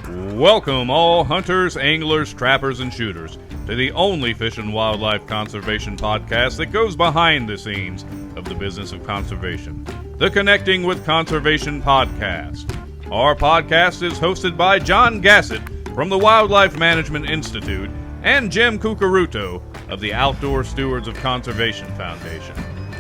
Welcome all hunters, anglers, trappers, and shooters to the only fish and wildlife conservation podcast that goes behind the scenes of the business of conservation, the Connecting with Conservation podcast. Our podcast is hosted by John Gassett from the Wildlife Management Institute and Jim Curcuruto of the Outdoor Stewards of Conservation Foundation.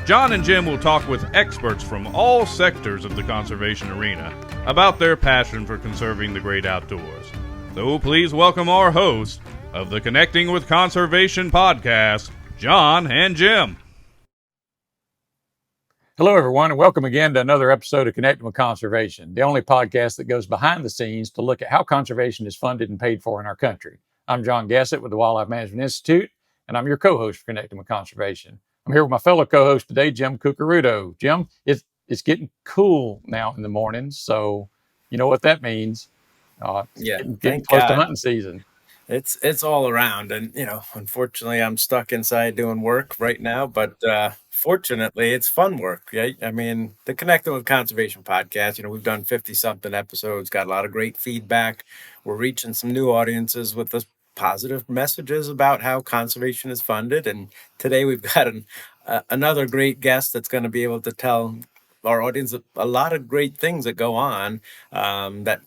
John and Jim will talk with experts from all sectors of the conservation arena about their passion for conserving the great outdoors. So please welcome our hosts of the Connecting with Conservation podcast, John and Jim. Hello, everyone, and welcome again to another episode of Connecting with Conservation, the only podcast that goes behind the scenes to look at how conservation is funded and paid for in our country. I'm John Gassett with the Wildlife Management Institute, and I'm your co-host for Connecting with Conservation. I'm here with my fellow co-host today, Jim Curcuruto. Jim, it's getting cool now in the mornings, so you know what that means. Getting close to hunting season. It's all around, and unfortunately, I'm stuck inside doing work right now. But fortunately, it's fun work. Right? I mean, the Connecting with Conservation podcast. We've done 50-something episodes, got a lot of great feedback. We're reaching some new audiences with this positive messages about how conservation is funded. And today we've got another great guest that's going to be able to tell our audience a lot of great things that go on that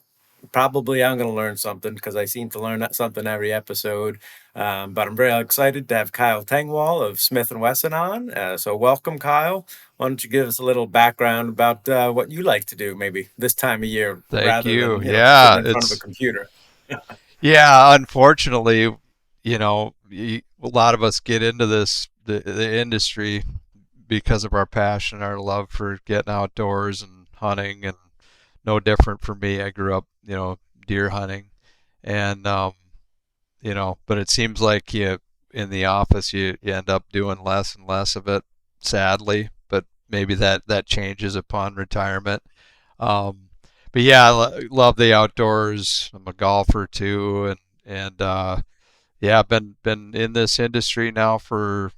probably I'm going to learn something, because I seem to learn something every episode. But I'm very excited to have Kyle Tengwall of Smith and Wesson on. So welcome, Kyle. Why don't you give us a little background about what you like to do maybe this time of year? Thank you. Than, yeah, in front of a computer. Yeah, unfortunately, a lot of us get into the industry because of our passion, our love for getting outdoors and hunting, and no different for me. I grew up, deer hunting, and but it seems like in the office you end up doing less and less of it, sadly. But maybe that changes upon retirement. But yeah, I love the outdoors. I'm a golfer too, and I've been in this industry now for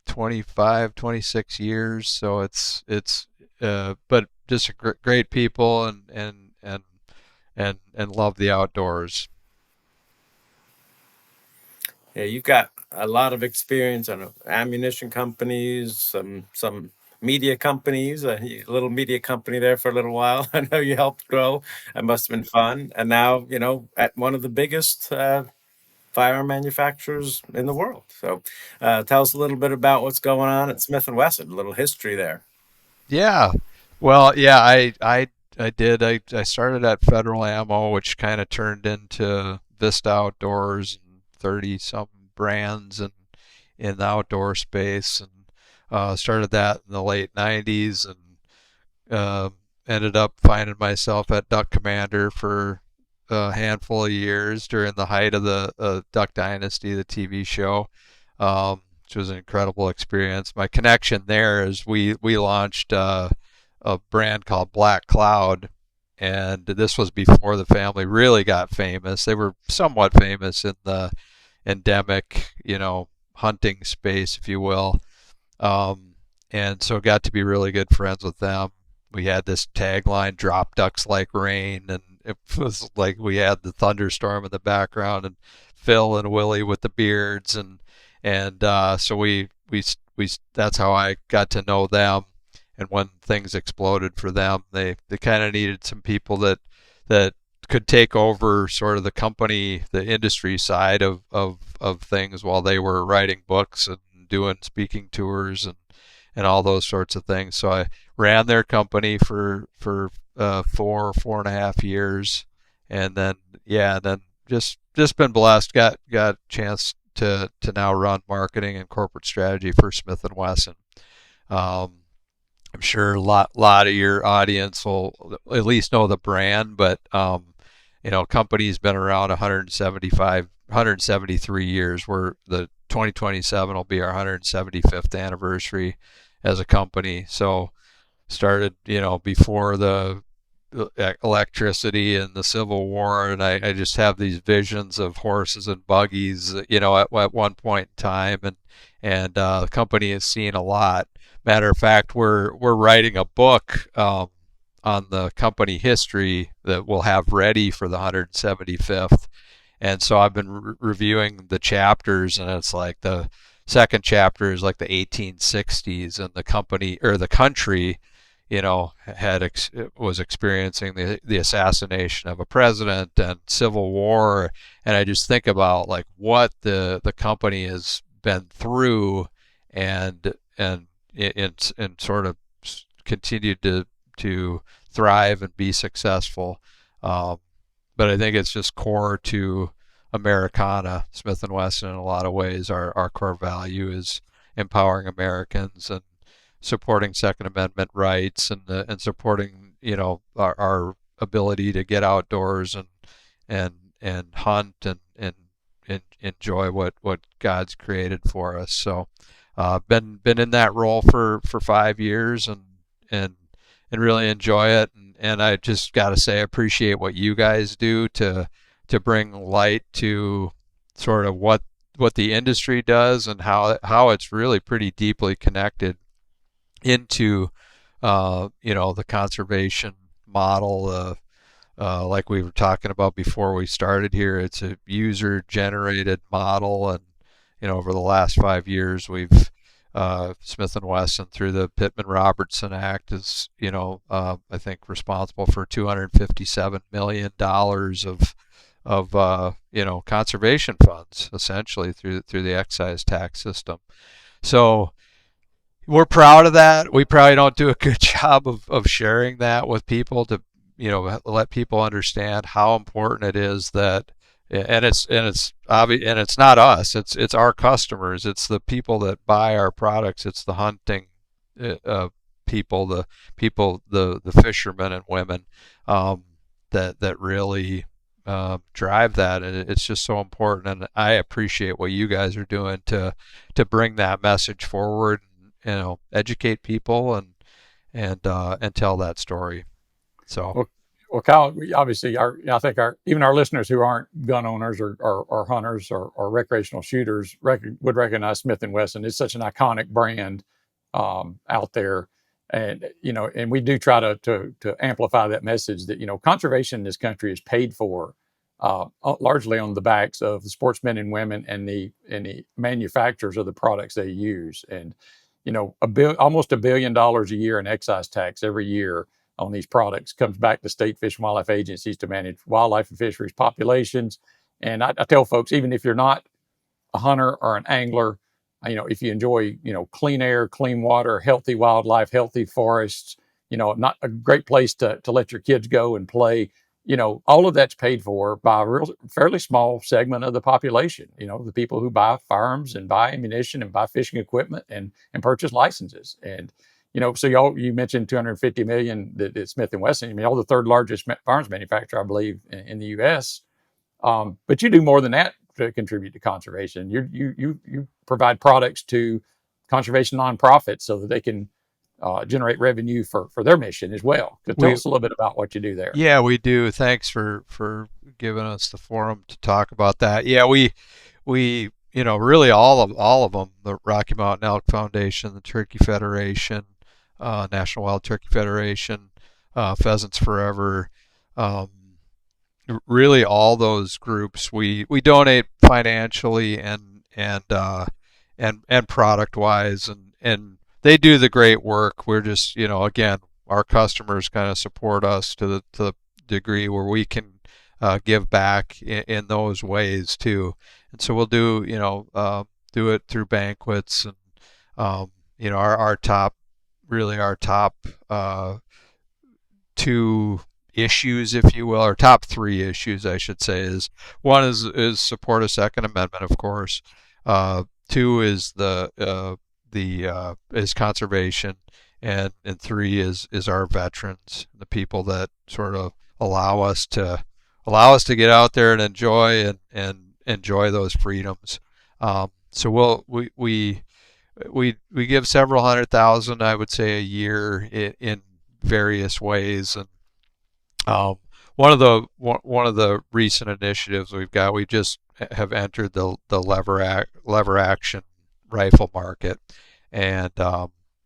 25, 26 years. So it's but just great people and love the outdoors. Yeah, you've got a lot of experience on ammunition companies, some media companies, a little media company there for a little while. I know you helped grow. It must have been fun. And now, at one of the biggest firearm manufacturers in the world. So tell us a little bit about what's going on at Smith and Wesson, a little history there. Yeah. Well, yeah, I did. I started at Federal Ammo, which kind of turned into Vista Outdoors and 30-something brands and in the outdoor space, and started that in the late 90s, and ended up finding myself at Duck Commander for a handful of years during the height of the Duck Dynasty, the TV show, which was an incredible experience. My connection there is we launched a brand called Black Cloud, and this was before the family really got famous. They were somewhat famous in the endemic, hunting space, if you will. And so got to be really good friends with them. We had this tagline, "Drop ducks like rain," and it was like we had the thunderstorm in the background, and Phil and Willie with the beards, and so we that's how I got to know them. And when things exploded for them, they kind of needed some people that could take over sort of the company, the industry side of things, while they were writing books and doing speaking tours and all those sorts of things. So I ran their company for 4.5 years, and then just been blessed. Got a chance to now run marketing and corporate strategy for Smith and Wesson. I'm sure a lot of your audience will at least know the brand, but company's been around 173 years. We're the 2027 will be our 175th anniversary as a company. So started, before the electricity and the Civil War, and I just have these visions of horses and buggies, at one point in time, and the company has seen a lot. Matter of fact, we're writing a book on the company history that we'll have ready for the 175th. And so I've been reviewing the chapters, and it's like the second chapter is like the 1860s, and the company or the country, was experiencing the assassination of a president and civil war. And I just think about like what the company has been through, and sort of continued to thrive and be successful. But I think it's just core to Americana, Smith and Wesson. In a lot of ways, our core value is empowering Americans and supporting Second Amendment rights, and supporting our ability to get outdoors and hunt and enjoy what God's created for us. So been in that role for 5 years, and really enjoy it. And I just got to say, I appreciate what you guys do to bring light to sort of what the industry does, and how it's really pretty deeply connected into the conservation model. Like we were talking about before we started here, it's a user generated model, and over the last 5 years we've Smith and Wesson, through the Pittman Robertson Act, is I think responsible for $257 million of conservation funds, essentially through the excise tax system. So we're proud of that. We probably don't do a good job of sharing that with people, to let people understand how important it is that. And it's obvious, and it's not us. It's our customers. It's the people that buy our products. It's the hunting people, the fishermen and women that really drive that. And it's just so important. And I appreciate what you guys are doing to bring that message forward. Educate people and tell that story. So. Well, Kyle, obviously, I think even our listeners who aren't gun owners or hunters or recreational shooters would recognize Smith and Wesson. It's such an iconic brand out there, and we do try to amplify that message that conservation in this country is paid for largely on the backs of the sportsmen and women and the manufacturers of the products they use, and almost $1 billion a year in excise tax every year on these products comes back to state fish and wildlife agencies to manage wildlife and fisheries populations. And I tell folks, even if you're not a hunter or an angler, if you enjoy, clean air, clean water, healthy wildlife, healthy forests, not a great place to let your kids go and play, all of that's paid for by a fairly small segment of the population, the people who buy firearms and buy ammunition and buy fishing equipment and purchase licenses. And so you mentioned $250 million that Smith and Wesson. I mean, all the third largest firearms manufacturer, I believe, in the U.S. But you do more than that to contribute to conservation. You provide products to conservation nonprofits so that they can generate revenue for their mission as well. Tell us a little bit about what you do there. Yeah, we do. Thanks for giving us the forum to talk about that. Yeah, we really all of them, the Rocky Mountain Elk Foundation, the Turkey Federation, National Wild Turkey Federation, Pheasants Forever, really all those groups we donate financially and product wise, and they do the great work. We're just again, our customers kind of support us to the degree where we can give back in those ways too. And so we'll do do it through banquets, and our top two issues, if you will, or top three issues, I should say, is one is support a Second Amendment, of course. Two is is conservation, and three is our veterans, the people that sort of allow us to get out there and enjoy those freedoms. So we give several $100,000, I would say, a year in various ways. And one of the recent initiatives we've got, we just have entered the lever action rifle market, and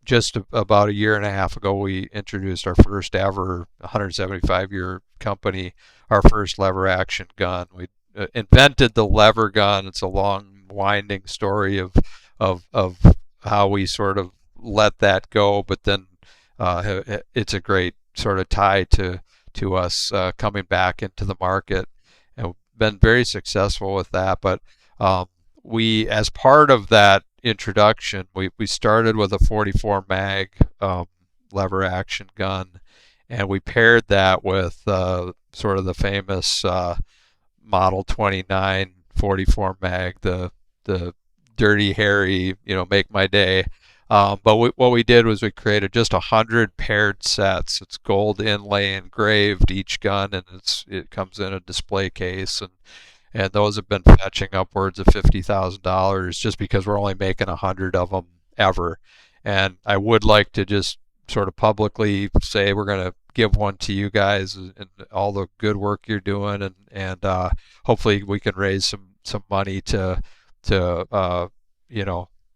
just about a year and a half ago, we introduced our first ever 175-year company, our first lever action gun. We invented the lever gun. It's a long, winding story of how we sort of let that go, but then it's a great sort of tie to us coming back into the market, and we've been very successful with that. But we, as part of that introduction, we started with a 44 mag lever action gun, and we paired that with sort of the famous Model 29 44 mag, the Dirty Harry, make my day. But what we did was we created just 100 paired sets. It's gold inlay engraved each gun, and it comes in a display case, and those have been fetching upwards of $50,000 just because we're only making 100 of them ever. And I would like to just sort of publicly say we're going to give one to you guys and all the good work you're doing, and hopefully we can raise some money to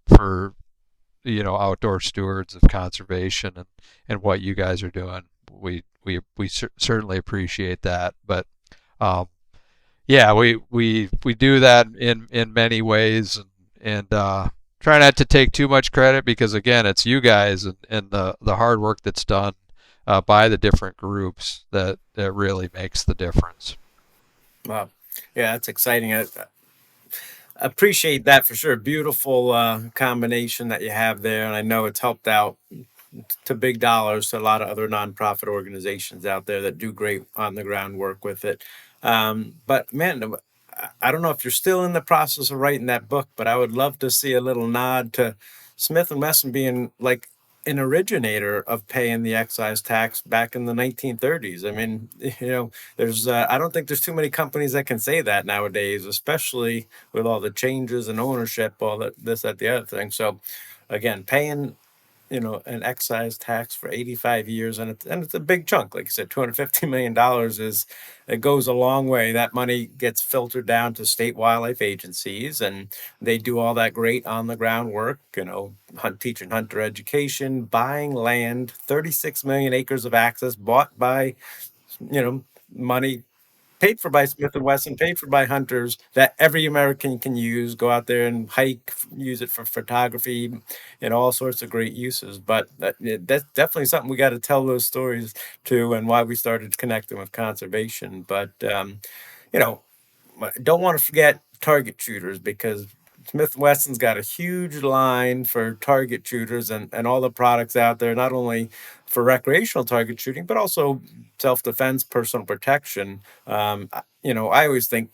for outdoor stewards of conservation and what you guys are doing. We certainly appreciate that. But yeah, we do that in many ways, and try not to take too much credit, because again, it's you guys and the hard work that's done by the different groups that really makes the difference. Wow. Yeah, that's exciting. I appreciate that for sure. Beautiful combination that you have there, and I know it's helped out to big dollars to a lot of other nonprofit organizations out there that do great on the ground work with it. But man, I don't know if you're still in the process of writing that book, but I would love to see a little nod to Smith and Wesson being like an originator of paying the excise tax back in the 1930s. I mean, there's I don't think there's too many companies that can say that nowadays, especially with all the changes in ownership, all that, this, that, the other thing. So again, paying an excise tax for 85 years, and it's a big chunk. Like you said, $250 million it goes a long way. That money gets filtered down to state wildlife agencies, and they do all that great on the ground work, teaching hunter education, buying land, 36 million acres of access bought by, money paid for by Smith and Wesson, paid for by hunters that every American can use, go out there and hike, use it for photography and all sorts of great uses. But that's definitely something we got to tell those stories to, and why we started connecting with conservation. But, don't want to forget target shooters, because Smith Wesson's got a huge line for target shooters and all the products out there, not only for recreational target shooting, but also self-defense, personal protection. I always think,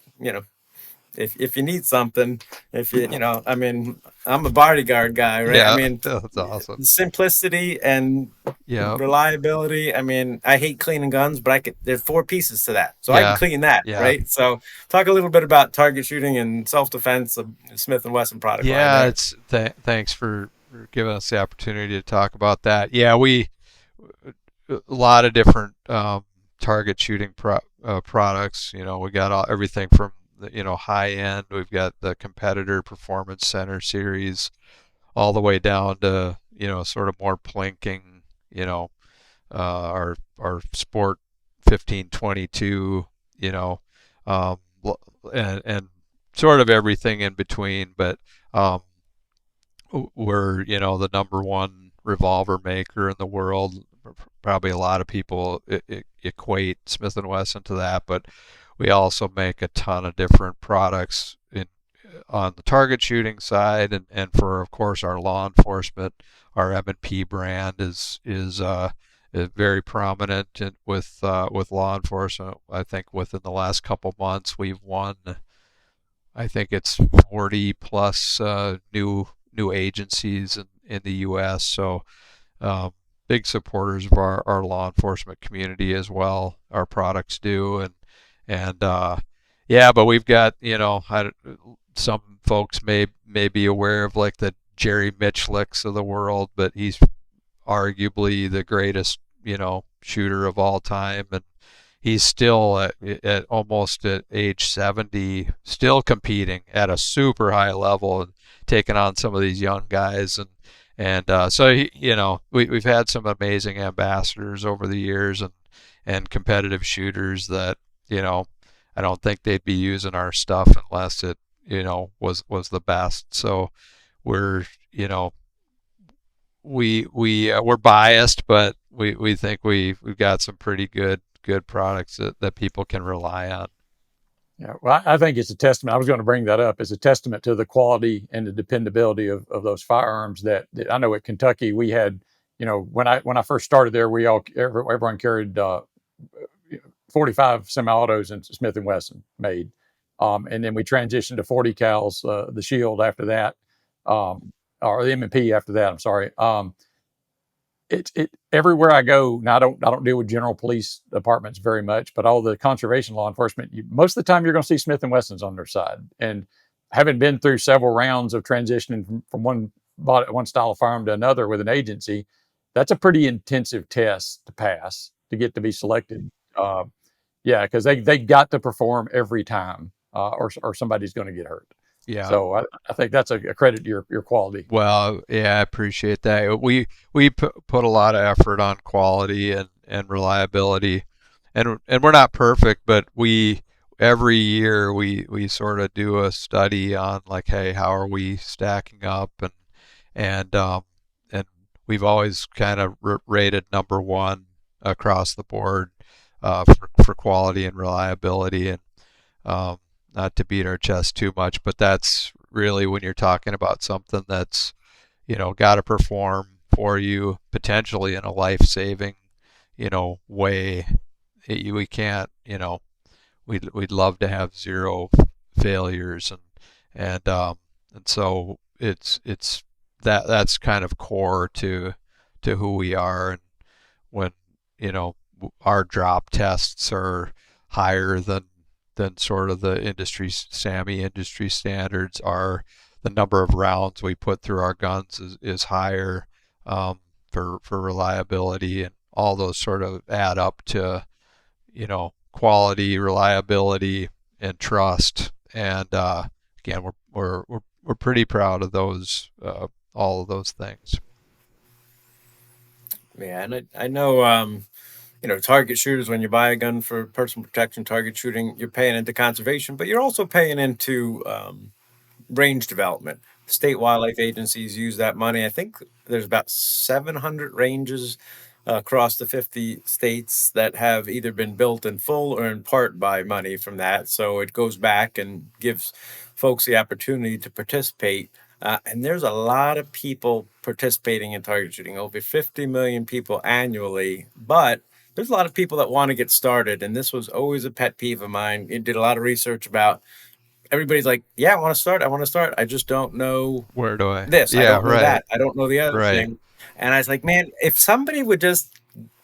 if you need something, I mean, I'm a bodyguard guy, right? Yeah, I mean, that's awesome. simplicity and reliability. I mean, I hate cleaning guns, but there's 4 pieces to that, so I can clean that, right? So talk a little bit about target shooting and self-defense of Smith and Wesson product line there. Thanks for giving us the opportunity to talk about that. Yeah, a lot of different target shooting products. We got everything from high end. We've got the Competitor Performance Center series, all the way down to sort of more plinking. Our Sport 1522. And sort of everything in between. But we're the number one revolver maker in the world. Probably a lot of people equate Smith and Wesson to that, but we also make a ton of different products on the target shooting side, and for, of course, our law enforcement. Our M&P brand is very prominent with law enforcement. I think within the last couple months we've won, I think it's 40 plus new agencies in the U.S. So big supporters of our law enforcement community as well. Our products do, and but we've got some folks may be aware of like the Jerry Michlicks of the world, but he's arguably the greatest shooter of all time, and he's still at almost at age 70 still competing at a super high level and taking on some of these young guys, And so we've had some amazing ambassadors over the years, and competitive shooters that I don't think they'd be using our stuff unless it was the best. So we're we're biased, but we think we've got some pretty good products that people can rely on. Yeah, well, I think it's a testament. I was going to bring that up. It's a testament to the quality and the dependability of those firearms that I know at Kentucky we had. When I first started there, everyone carried 45 semi-autos and Smith and Wesson made, and then we transitioned to 40 cals, the Shield after that, or the M&P after that. I'm sorry. It everywhere I go now. I don't deal with general police departments very much, but all the conservation law enforcement, most of the time you're going to see Smith and Wessons on their side. And having been through several rounds of transitioning from one style of firearm to another with an agency, that's a pretty intensive test to pass to get to be selected. Because they got to perform every time, or somebody's going to get hurt. Yeah. So I think that's a credit to your quality. Well, yeah, I appreciate that. We put a lot of effort on quality and reliability, and we're not perfect, but every year we sort of do a study on like, hey, how are we stacking up, and we've always kind of rated number one across the board for quality and reliability, and not to beat our chest too much, but that's really when you're talking about something that's got to perform for you potentially in a life-saving way. We can't we'd love to have zero failures, and so it's that's kind of core to who we are. And when our drop tests are higher than sort of the SAMI industry standards, are the number of rounds we put through our guns is higher, for reliability, and all those sort of add up to quality, reliability, and trust. And again, we're pretty proud of those, all of those things. Yeah, and I know target shooters, when you buy a gun for personal protection, target shooting, you're paying into conservation, but you're also paying into range development. State wildlife agencies use that money. I think there's about 700 ranges across the 50 states that have either been built in full or in part by money from that. So it goes back and gives folks the opportunity to participate. And there's a lot of people participating in target shooting, over 50 million people annually. But there's a lot of people that want to get started. And this was always a pet peeve of mine. It did a lot of research about, everybody's like, yeah, I want to start. I just don't know where do I this. Yeah, I don't know right. that. I don't know the other thing. And I was like, man, if somebody would just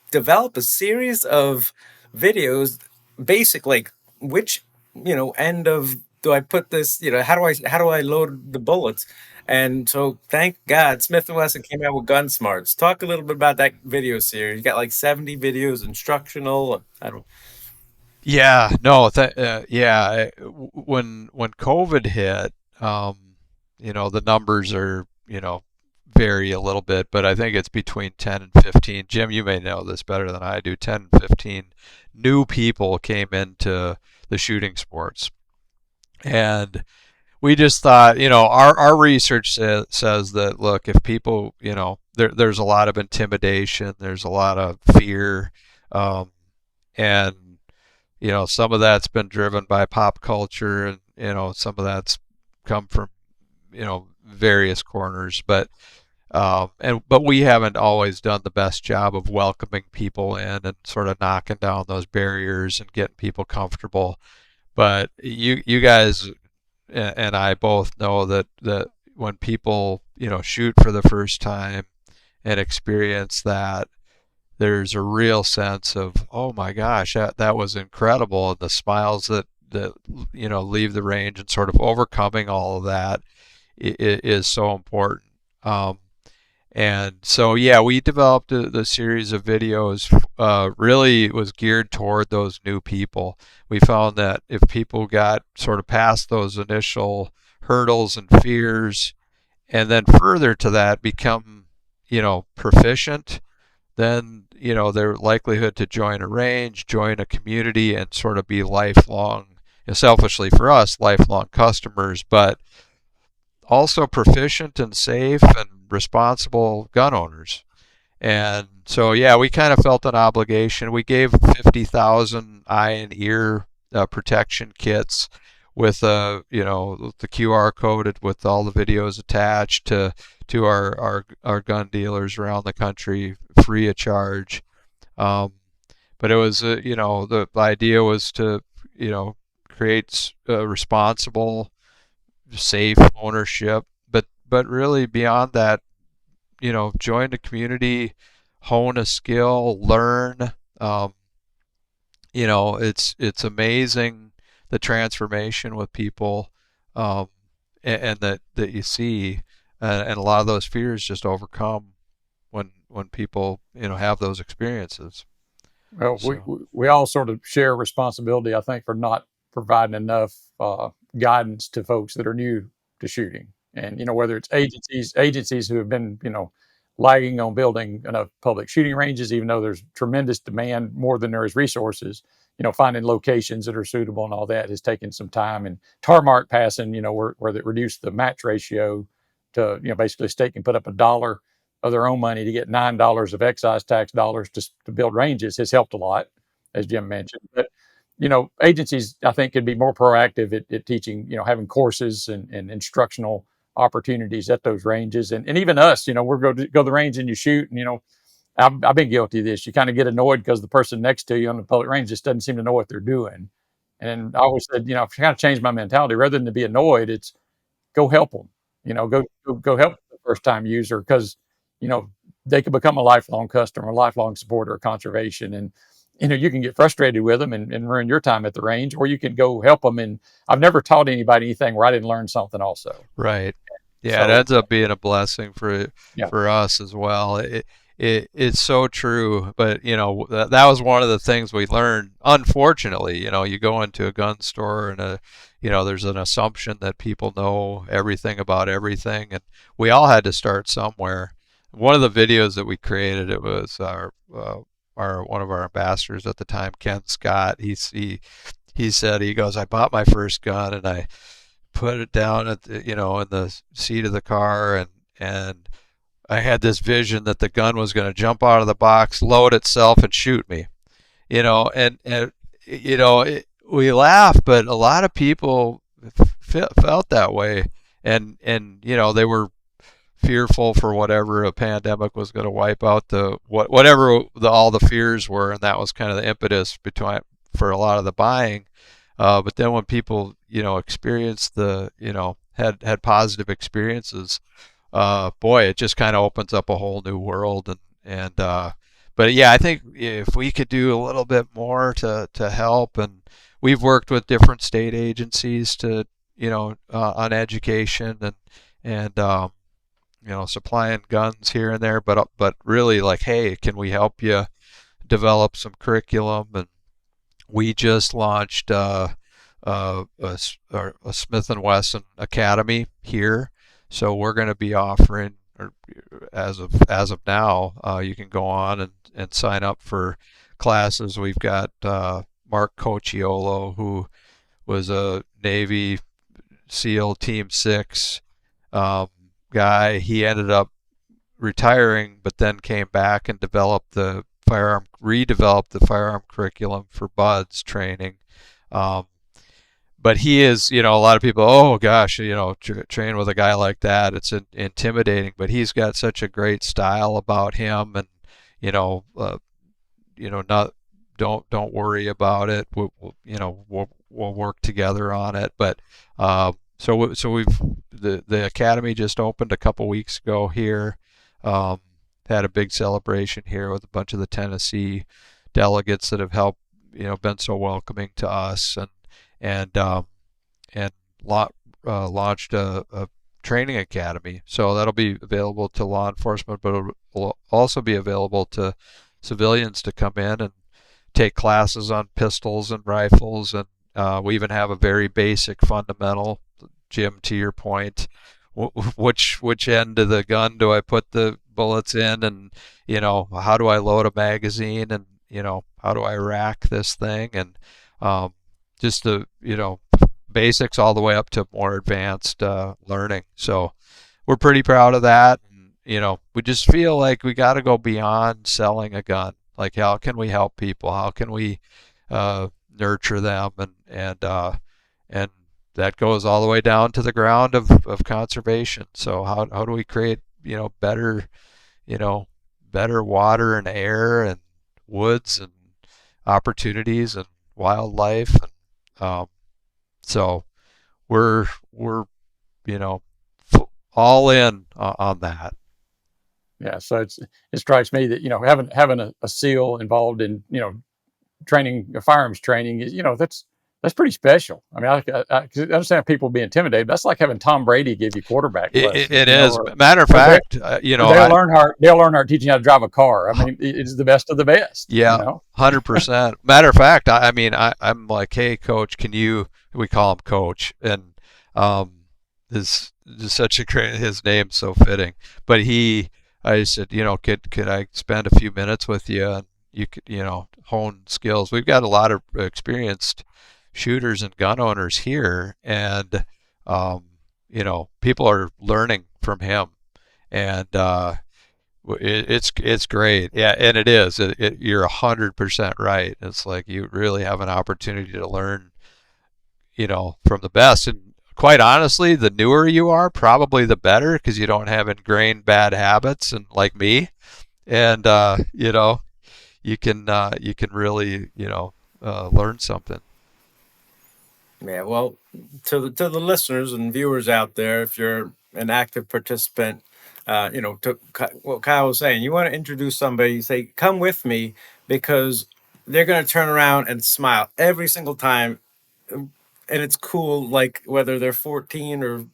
develop a series of videos, basic, like which, end of do I put this, how do I load the bullets? And so thank God Smith and Wesson came out with Gunsmarts. Talk a little bit about that video series. You got like 70 videos, instructional. Yeah, no, when COVID hit, the numbers are, vary a little bit, but I think it's between 10 and 15. Jim, you may know this better than I do. 10 and 15 new people came into the shooting sports. And we just thought, our research says that, look, if people, there's a lot of intimidation, there's a lot of fear, and some of that's been driven by pop culture, and some of that's come from various corners, but we haven't always done the best job of welcoming people in and sort of knocking down those barriers and getting people comfortable. But you guys and I both know that when people shoot for the first time and experience that, there's a real sense of, oh my gosh, that was incredible, and the smiles that leave the range, and sort of overcoming all of that is so important. And so, yeah, we developed the series of videos. Really, it was geared toward those new people. We found that if people got sort of past those initial hurdles and fears, and then further to that, become proficient, then their likelihood to join a range, join a community, and sort of be lifelong, selfishly for us, lifelong customers, but also proficient and safe and responsible gun owners. And so, yeah, we kind of felt an obligation. We gave 50,000 eye and ear protection kits with the QR code with all the videos attached to our gun dealers around the country, free of charge. But it was the idea was to create responsible, safe ownership. But really beyond that, join the community, hone a skill, learn. It's amazing the transformation with people, and that you see, and a lot of those fears just overcome when people have those experiences. Well, we all sort of share responsibility, I think, for not providing enough guidance to folks that are new to shooting. And, whether it's agencies who have been, lagging on building enough public shooting ranges, even though there's tremendous demand, more than there is resources, finding locations that are suitable and all that has taken some time. And tarmac passing, where they reduced the match ratio to, basically state can put up $1 of their own money to get $9 of excise tax dollars to build ranges has helped a lot, as Jim mentioned. But agencies, I think, could be more proactive at teaching, having courses and instructional opportunities at those ranges. And even us, we're go to the range and you shoot. And, I've been guilty of this. You kind of get annoyed because the person next to you on the public range just doesn't seem to know what they're doing. And I always said, I kind of changed my mentality. Rather than to be annoyed, it's go help them. Go help the first time user, because, they could become a lifelong customer, a lifelong supporter of conservation. And, you can get frustrated with them and ruin your time at the range, or you can go help them. And I've never taught anybody anything where I didn't learn something also. Right. Yeah, so, it ends up being a blessing for us as well. It's so true. But, that was one of the things we learned. Unfortunately, you go into a gun store and there's an assumption that people know everything about everything. And we all had to start somewhere. One of the videos that we created, it was one of our ambassadors at the time, Ken Scott. He said, he goes, I bought my first gun and I put it down at the, in the seat of the car, and I had this vision that the gun was going to jump out of the box, load itself, and shoot me. We laugh, but a lot of people felt that way, and they were fearful for whatever a pandemic was going to wipe out all the fears were, and that was kind of the impetus for a lot of the buying. But then when people experienced had positive experiences, boy, it just kind of opens up a whole new world. But yeah, I think if we could do a little bit more to help, and we've worked with different state agencies to on education and supplying guns here and there, but really, like, hey, can we help you develop some curriculum? And we just launched a Smith and Wesson Academy here, so we're going to be offering, or as of now, you can go on and sign up for classes. We've got Mark Cocciolo, who was a Navy SEAL Team 6 guy. He ended up retiring, but then came back and redeveloped the firearm curriculum for buds training. But he is, a lot of people, oh gosh, train with a guy like that, it's intimidating. But he's got such a great style about him, and not don't worry about it. We'll work together on it. But so the academy just opened a couple weeks ago here. Had a big celebration here with a bunch of the Tennessee delegates that have helped, been so welcoming to us, and launched a training academy. So that'll be available to law enforcement, but it will also be available to civilians to come in and take classes on pistols and rifles. And we even have a very basic fundamental, Jim, to your point, which end of the gun do I put the bullets in, and how do I load a magazine, and how do I rack this thing, and just the basics all the way up to more advanced learning. So we're pretty proud of that. And, we just feel like we got to go beyond selling a gun. Like, how can we help people? How can we nurture them? And that goes all the way down to the ground of conservation. So how do we create, better, better water and air and woods and opportunities and wildlife. And so we're all in on that. Yeah, so it strikes me that having a SEAL involved in training, firearms training is that's pretty special. I mean, I understand people be intimidated, but that's like having Tom Brady give you quarterback lessons. It is. Matter of fact, they'll learn how teaching you how to drive a car. I mean, it's the best of the best. Yeah, 100%. Matter of fact, I'm like, hey, coach, we call him coach, and is such a great, his name's so fitting. But I said, could I spend a few minutes with you, and you could, hone skills. We've got a lot of experienced shooters and gun owners here, and people are learning from him, and it's great. Yeah, and it is. You're 100% right. It's like you really have an opportunity to learn, from the best. And quite honestly, the newer you are, probably the better, because you don't have ingrained bad habits, and like me, and you can really learn something. Yeah, well, to the listeners and viewers out there, if you're an active participant, to what Kyle was saying, you want to introduce somebody, say, come with me, because they're going to turn around and smile every single time. And it's cool, like whether they're 14 or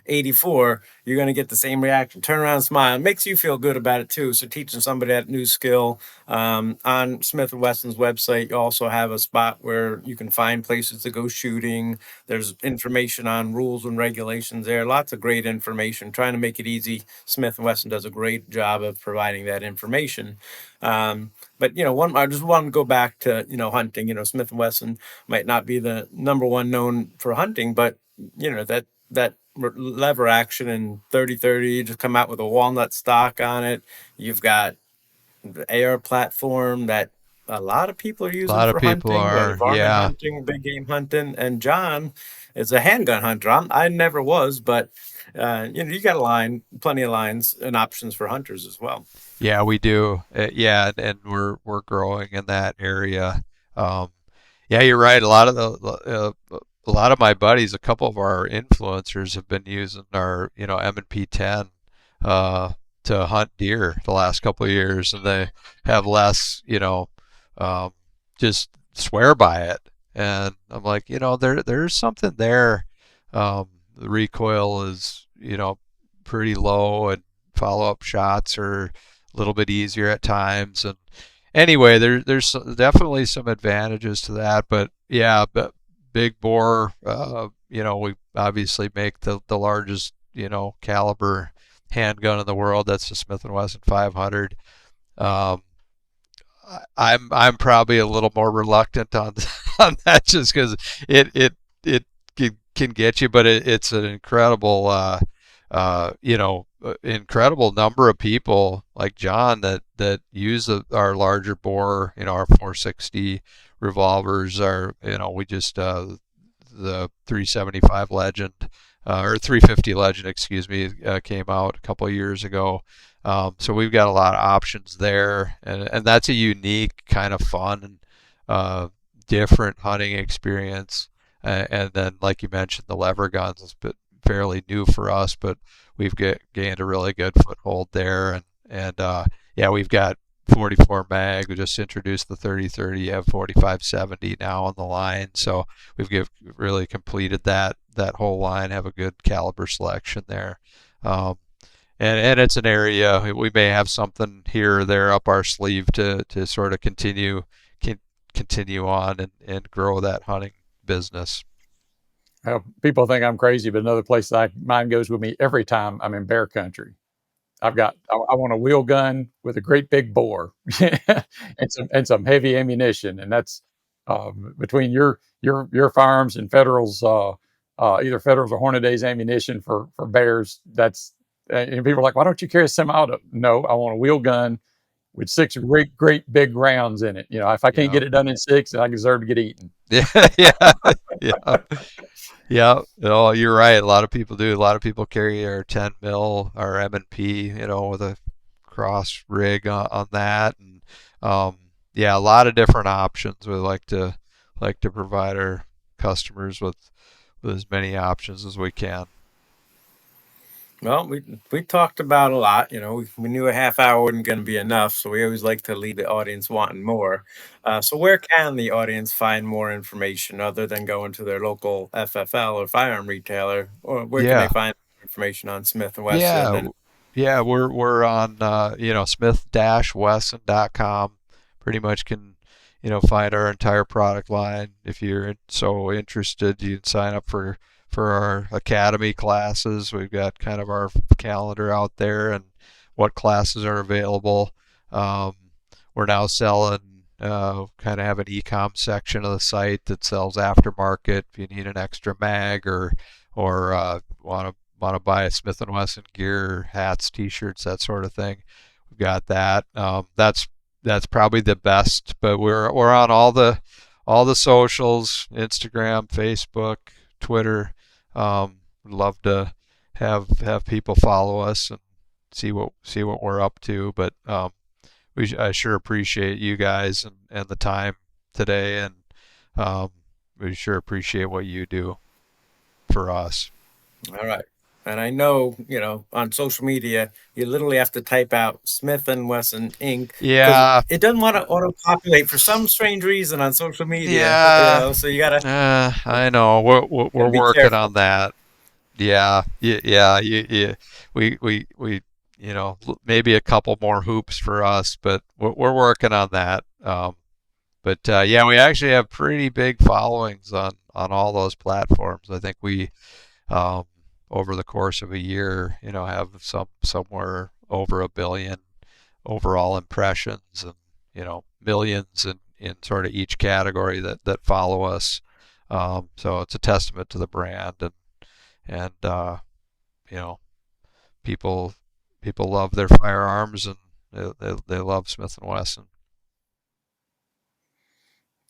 84, you're going to get the same reaction. Turn around and smile. It makes you feel good about it too. So teaching somebody that new skill, on Smith and Wesson's website, you also have a spot where you can find places to go shooting. There's information on rules and regulations there. Lots of great information. Trying to make it easy. Smith and Wesson does a great job of providing that information. But I just want to go back to hunting. Smith and Wesson might not be the number one known for hunting, but that lever action and 30-30, just come out with a walnut stock on it. You've got the AR platform that a lot of people are using for hunting, varmint hunting, big game hunting. And John is a handgun hunter. I never was, but you got plenty of lines and options for hunters as well. Yeah, we do. And we're growing in that area. Yeah, you're right. A lot of my buddies, a couple of our influencers, have been using our M&P 10 to hunt deer the last couple of years, and they have less just swear by it. And I'm like, there's something there. The recoil is pretty low, and follow-up shots are a little bit easier at times. And anyway, there's definitely some advantages to that. But yeah, but big bore, we obviously make the largest caliber handgun in the world. That's the Smith and Wesson 500. I'm probably a little more reluctant on that, just because it can get you, but it's an incredible incredible number of people like John that use our larger bore, our 460 revolvers, are we just the 375 Legend, or 350 Legend, excuse me, came out a couple of years ago. So we've got a lot of options there, and that's a unique kind of fun, different hunting experience. And then, like you mentioned, the lever guns is fairly new for us, but we've gained a really good foothold there. And yeah, we've got 44 mag. We just introduced the 30-30. You have 45-70 now on the line, so we've really completed that whole line. Have a good caliber selection there. And it's an area we may have something here or there up our sleeve to sort of continue on and grow that hunting business. People think I'm crazy, but another place mine goes with me every time I'm in bear country. I want a wheel gun with a great big bore and some heavy ammunition, and that's between your firearms and Federal's either Federal's or Hornaday's ammunition for bears. That's and people are like, why don't you carry a semi-auto? No, I want a wheel gun with 6 great big rounds in it. If I can't get it done in 6, then I deserve to get eaten. Yeah, yeah. Yeah, no, you're right. A lot of people do. A lot of people carry their 10 mil or M&P, with a cross rig on that, and yeah, a lot of different options. We like to provide our customers with as many options as we can. Well, we talked about a lot. We knew a half hour wasn't going to be enough, so we always like to leave the audience wanting more. So where can the audience find more information other than going to their local FFL or firearm retailer, or where can they Yeah, find information on Smith and Wesson? yeah, And yeah. We're on Smith-Wesson.com. Pretty much can find our entire product line. If you're so interested, you can sign up for our academy classes. We've got kind of our calendar out there and what classes are available. We're now selling, kind of have an e-com section of the site that sells aftermarket. If you need an extra mag or want to buy a Smith and Wesson gear, hats, t-shirts, that sort of thing, we've got that. That's probably the best. But we're on all the socials: Instagram, Facebook, Twitter. Would love to have people follow us and see what we're up to. But I sure appreciate you guys and the time today, and we sure appreciate what you do for us. all right. And I know, on social media, you literally have to type out Smith and Wesson Inc. Yeah, It doesn't want to auto-populate for some strange reason on social media. yeah. So you gotta I know we're be working careful. on that. Yeah, yeah. We maybe a couple more hoops for us, but we're working on that. But yeah, we actually have pretty big followings on all those platforms. I think we over the course of a year, have somewhere over 1 billion overall impressions, and millions in sort of each category that follow us. So it's a testament to the brand, and people love their firearms, and they love Smith and Wesson.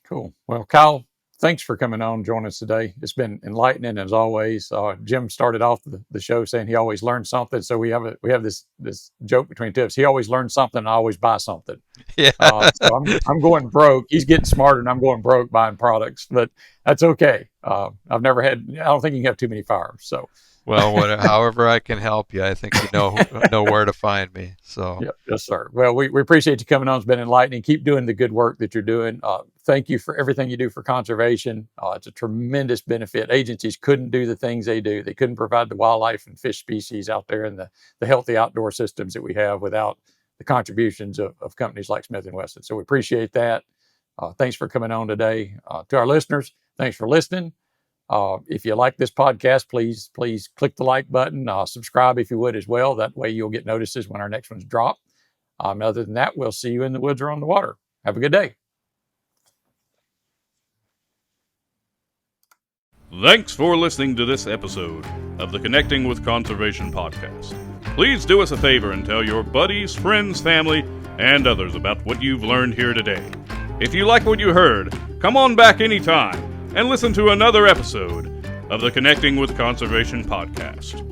Cool. Well, Kyle, thanks for coming on, joining us today. It's been enlightening as always. Jim started off the show saying he always learns something. So we have this joke between two of us. He always learns something, and I always buy something. Yeah. So I'm going broke. He's getting smarter, and I'm going broke buying products. But that's okay. I don't think you can have too many firearms. So. Well, however I can help you, I think you know where to find me. So. Yep, yes, sir. Well, we appreciate you coming on. It's been enlightening. Keep doing the good work that you're doing. Thank you for everything you do for conservation. It's a tremendous benefit. Agencies couldn't do the things they do. They couldn't provide the wildlife and fish species out there and the healthy outdoor systems that we have without the contributions of companies like Smith & Wesson. So we appreciate that. Thanks for coming on today. To our listeners, thanks for listening. If you like this podcast, please click the like button. Subscribe if you would as well. That way you'll get notices when our next ones drop. Other than that, we'll see you in the woods or on the water. Have a good day. Thanks for listening to this episode of the Connecting with Conservation podcast. Please do us a favor and tell your buddies, friends, family, and others about what you've learned here today. If you like what you heard, come on back anytime and listen to another episode of the Connecting with Conservation podcast.